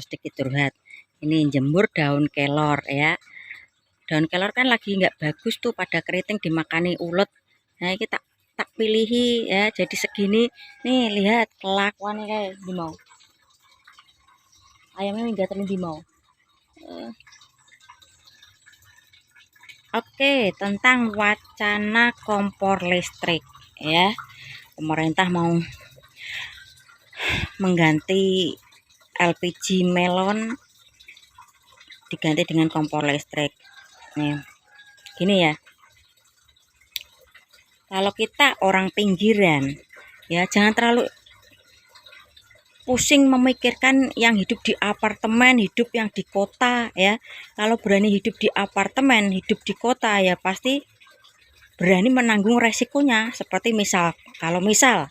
sedikit curhat. Ini jemur daun kelor ya. Daun kelor kan lagi nggak bagus tuh pada keriting dimakani ulet. Nah ini tak pilihi ya jadi segini. Nih lihat kelakuannya kayak di mau. Ayamnya nggak terlalu mau. Oke, tentang wacana kompor listrik ya. Pemerintah mau mengganti LPG melon diganti dengan kompor listrik. Nih, gini ya. Kalau kita orang pinggiran, ya jangan terlalu pusing memikirkan yang hidup di apartemen, hidup yang di kota ya. Kalau berani hidup di apartemen, hidup di kota ya pasti berani menanggung resikonya. Seperti kalau misal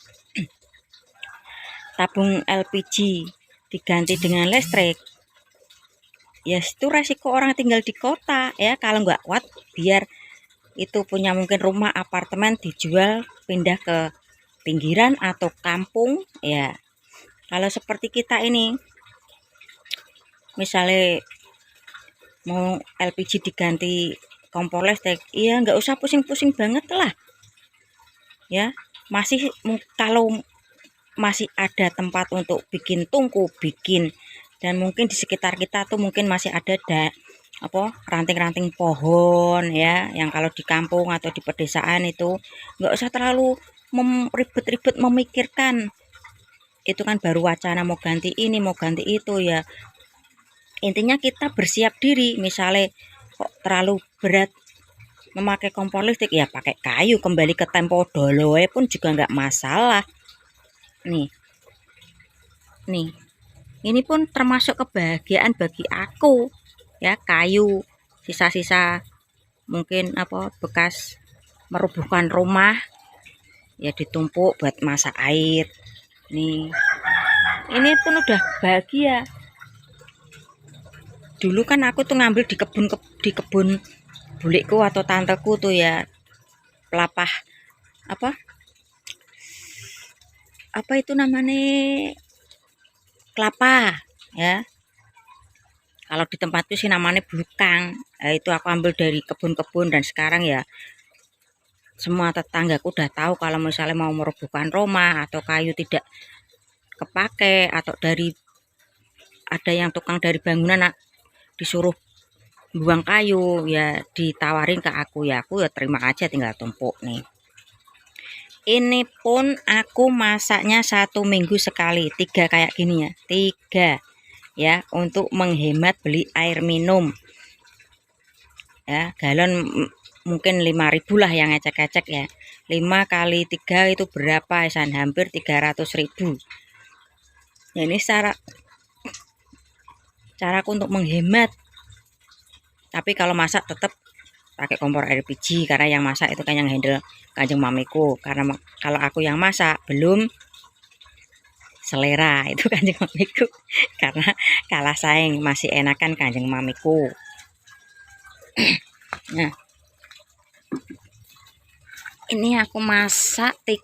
tabung LPG diganti dengan listrik, ya itu resiko orang tinggal di kota ya. Kalau nggak kuat, biar itu punya mungkin rumah apartemen dijual pindah ke pinggiran atau kampung ya. Kalau seperti kita ini misalnya mau LPG diganti kompor listrik, iya nggak usah pusing-pusing banget lah ya. Kalau masih ada tempat untuk bikin tungku, bikin, dan mungkin di sekitar kita tuh mungkin masih ada ranting-ranting pohon ya, yang kalau di kampung atau di pedesaan itu nggak usah terlalu ribet-ribet memikirkan. Itu kan baru wacana mau ganti ini mau ganti itu ya. Intinya kita bersiap diri. Misalnya kok terlalu berat memakai kompor listrik, ya pakai kayu, kembali ke tempo doloe pun juga nggak masalah. Nih ini pun termasuk kebahagiaan bagi aku ya. Kayu sisa-sisa mungkin bekas merubuhkan rumah ya ditumpuk buat masak air. Nih ini pun udah bahagia. Dulu kan aku tuh ngambil di kebun bulikku atau tanteku tuh ya, pelapah apa itu namanya, kelapa ya. Kalau di tempatku sih namanya bulukang. Nah, itu aku ambil dari kebun-kebun, dan sekarang ya semua tetanggaku udah tahu kalau misalnya mau merobohkan rumah atau kayu tidak kepake, atau ada yang tukang dari bangunan disuruh buang kayu ya ditawarin ke aku ya terima aja, tinggal tumpuk. Nih ini pun aku masaknya 1 minggu sekali, 3 kayak gini ya, 3 ya, untuk menghemat beli air minum ya. Galon mungkin 5.000 lah yang ecek-ecek ya. 5 kali 3 itu berapa? Hampir 300.000. Nah, ini caraku untuk menghemat. Tapi kalau masak tetap pakai kompor LPG, karena yang masak itu kan yang handle kanjeng mamiku. Karena kalau aku yang masak belum selera itu kanjeng mamiku, karena kalah saing, masih enakan kanjeng mamiku. Nah ini aku masak 1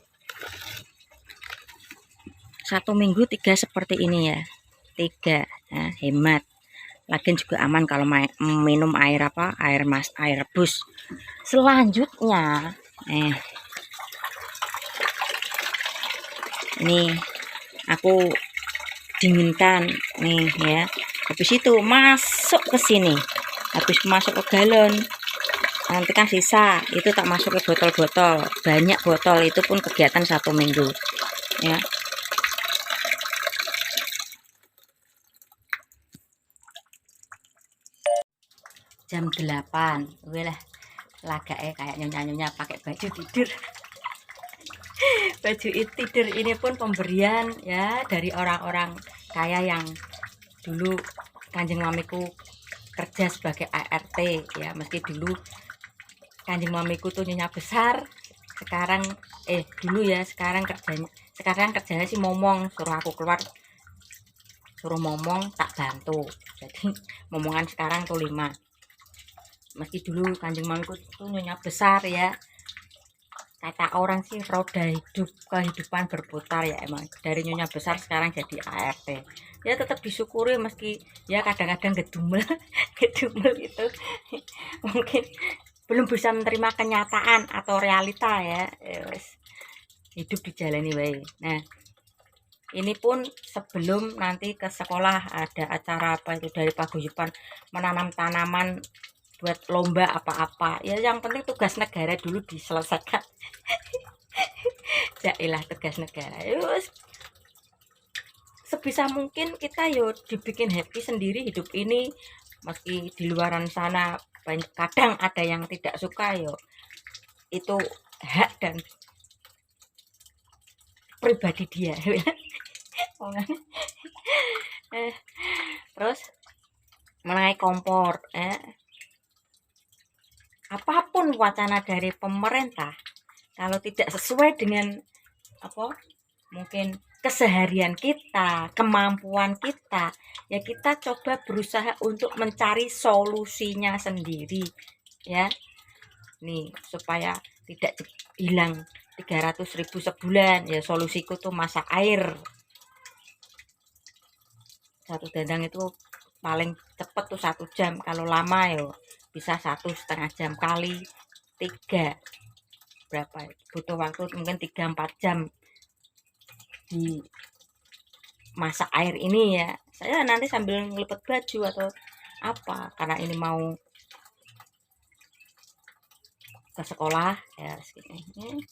minggu 3 seperti ini ya, 3. Nah, hemat. Lagian juga aman kalau minum air air rebus. Selanjutnya ini aku dinginkan nih ya. Habis itu masuk ke sini. Habis masuk ke galon, nanti kan sisa itu tak masuk ke botol-botol, banyak botol. Itu pun kegiatan 1 minggu ya. Jam 8 lah lagaknya kayak nyonya-nyonya pakai baju tidur. Baju tidur ini pun pemberian ya dari orang-orang kaya yang dulu kanjeng mamiku kerja sebagai ART ya. Meski dulu kanjeng mamiku tuh nyonya besar, sekarang sekarang kerjanya sih momong, suruh aku keluar, suruh momong tak bantu. Jadi momongan sekarang tuh 5. Meski dulu kanjeng mamiku tuh nyonya besar ya, kata orang sih roda kehidupan berputar ya. Emang dari nyonya besar sekarang jadi ART. ya tetap disyukuri meski ya kadang-kadang gedumel gedumel itu mungkin belum bisa menerima kenyataan atau realita ya, wes hidup dijalani baik. Nah ini pun sebelum nanti ke sekolah ada acara apa itu dari paguyuban menanam tanaman buat lomba apa-apa ya, yang penting tugas negara dulu diselesaikan. Jailah tugas negara yus, sebisa mungkin kita yo dibikin happy sendiri hidup ini, meski di luaran sana banyak kadang ada yang tidak suka yo, itu hak dan pribadi dia. Terus mengenai kompor apapun wacana dari pemerintah kalau tidak sesuai dengan apa mungkin keseharian kita, kemampuan kita, ya kita coba berusaha untuk mencari solusinya sendiri ya. Nih supaya tidak hilang 300.000 sebulan ya, solusiku tuh masak air. Satu dandang itu paling cepet tuh 1 jam, kalau lama yo bisa 1,5 jam kali 3 berapa, butuh waktu mungkin 3-4 jam di masak air ini ya. Saya nanti sambil ngelipet baju atau apa, karena ini mau ke sekolah ya segini.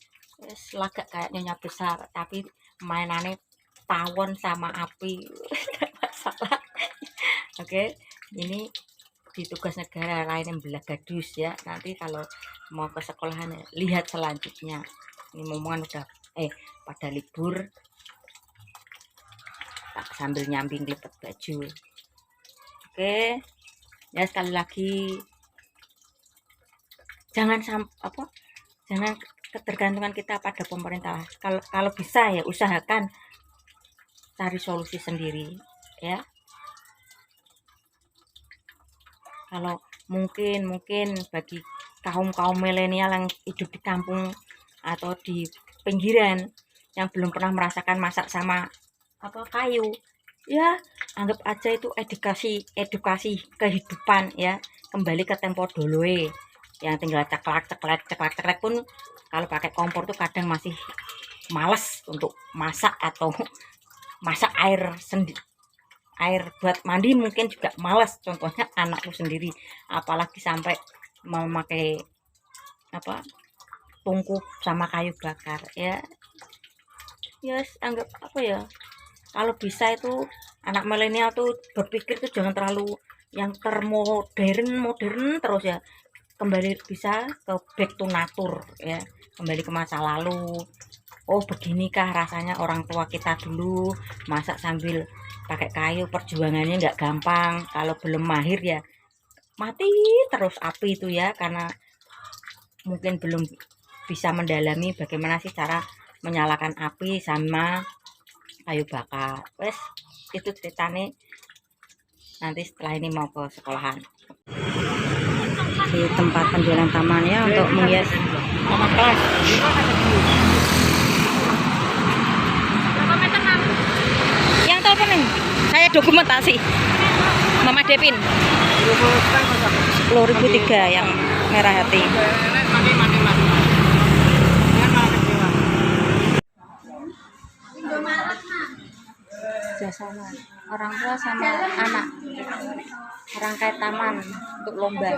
Lagak kayak nyonya besar tapi mainannya tawon sama api. Gak masalah. Oke, ini di tugas negara lain yang belah gadus ya, nanti kalau mau ke sekolahan lihat selanjutnya. Ini momongan udah pada libur, tak sambil nyambing lipet baju. Oke ya, sekali lagi jangan jangan ketergantungan kita pada pemerintah. Kalau bisa ya usahakan cari solusi sendiri ya. Kalau mungkin bagi kaum milenial yang hidup di kampung atau di pinggiran yang belum pernah merasakan masak sama kayu ya, anggap aja itu edukasi kehidupan ya, kembali ke tempo dulu yang tinggal ceklek pun kalau pakai kompor tuh kadang masih males untuk masak atau masak air buat mandi mungkin juga malas, contohnya anakku sendiri, apalagi sampai memakai tungku sama kayu bakar ya. Yes, anggap kalau bisa itu anak milenial tuh berpikir tuh jangan terlalu yang modern terus ya, kembali bisa ke back to nature ya, kembali ke masa lalu. Oh beginikah rasanya orang tua kita dulu masak sambil pakai kayu, perjuangannya nggak gampang, kalau belum mahir ya mati terus api itu ya, karena mungkin belum bisa mendalami bagaimana sih cara menyalakan api sama kayu bakar. Wes itu ceritanya, nanti setelah ini mau ke sekolahan di tempat penjualan tamannya untuk menghias taman kelas. Yang telepon nih, saya dokumentasi Mama Depin 10.003 yang merah hati. Kerjasama orang tua sama anak rangkai taman untuk lomba.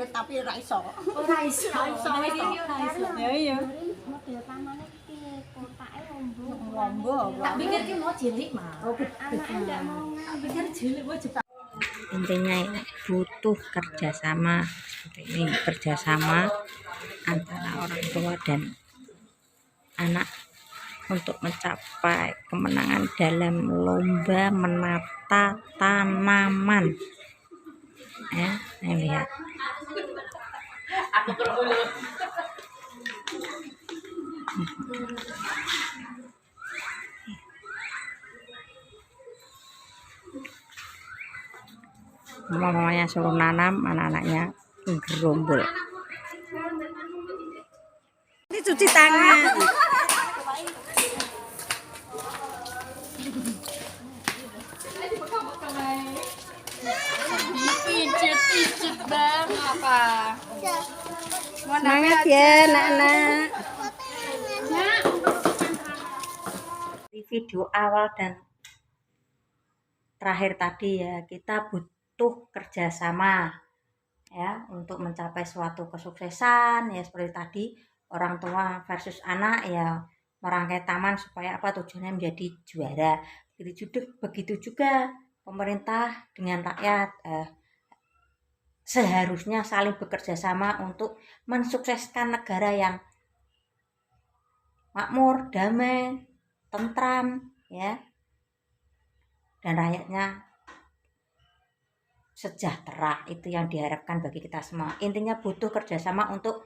Tapi ora iso. Ora iso. Ya iya. Model tamane iki kotake lombo. Tak pikir ki mau cilik mah. Anaknya enggak mau. Tak pikir cilik wae Jepang. Intinya butuh kerjasama seperti ini, kerjasama antara orang tua dan anak untuk mencapai kemenangan dalam lomba menata tanaman ya. Ini lihat mamanya suruh nanam, anak-anaknya gerombol. Ini cuci tangan. Pijet bang apa? Semangat ya anak-anak. Di video awal dan terakhir tadi ya, kita butuh kerjasama ya untuk mencapai suatu kesuksesan ya, seperti tadi orang tua versus anak ya, merangkai taman supaya apa, tujuannya menjadi juara. Begitu juga pemerintah dengan rakyat seharusnya saling bekerja sama untuk mensukseskan negara yang makmur, damai, tentram ya, dan rakyatnya sejahtera. Itu yang diharapkan bagi kita semua. Intinya butuh kerjasama untuk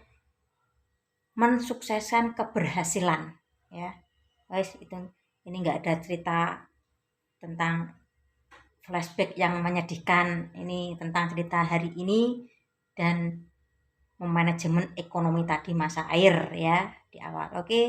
mensukseskan keberhasilan ya. Guys, itu ini nggak ada cerita tentang flashback yang menyedihkan, ini tentang cerita hari ini dan memanajemen ekonomi tadi masa air ya di awal. Oke.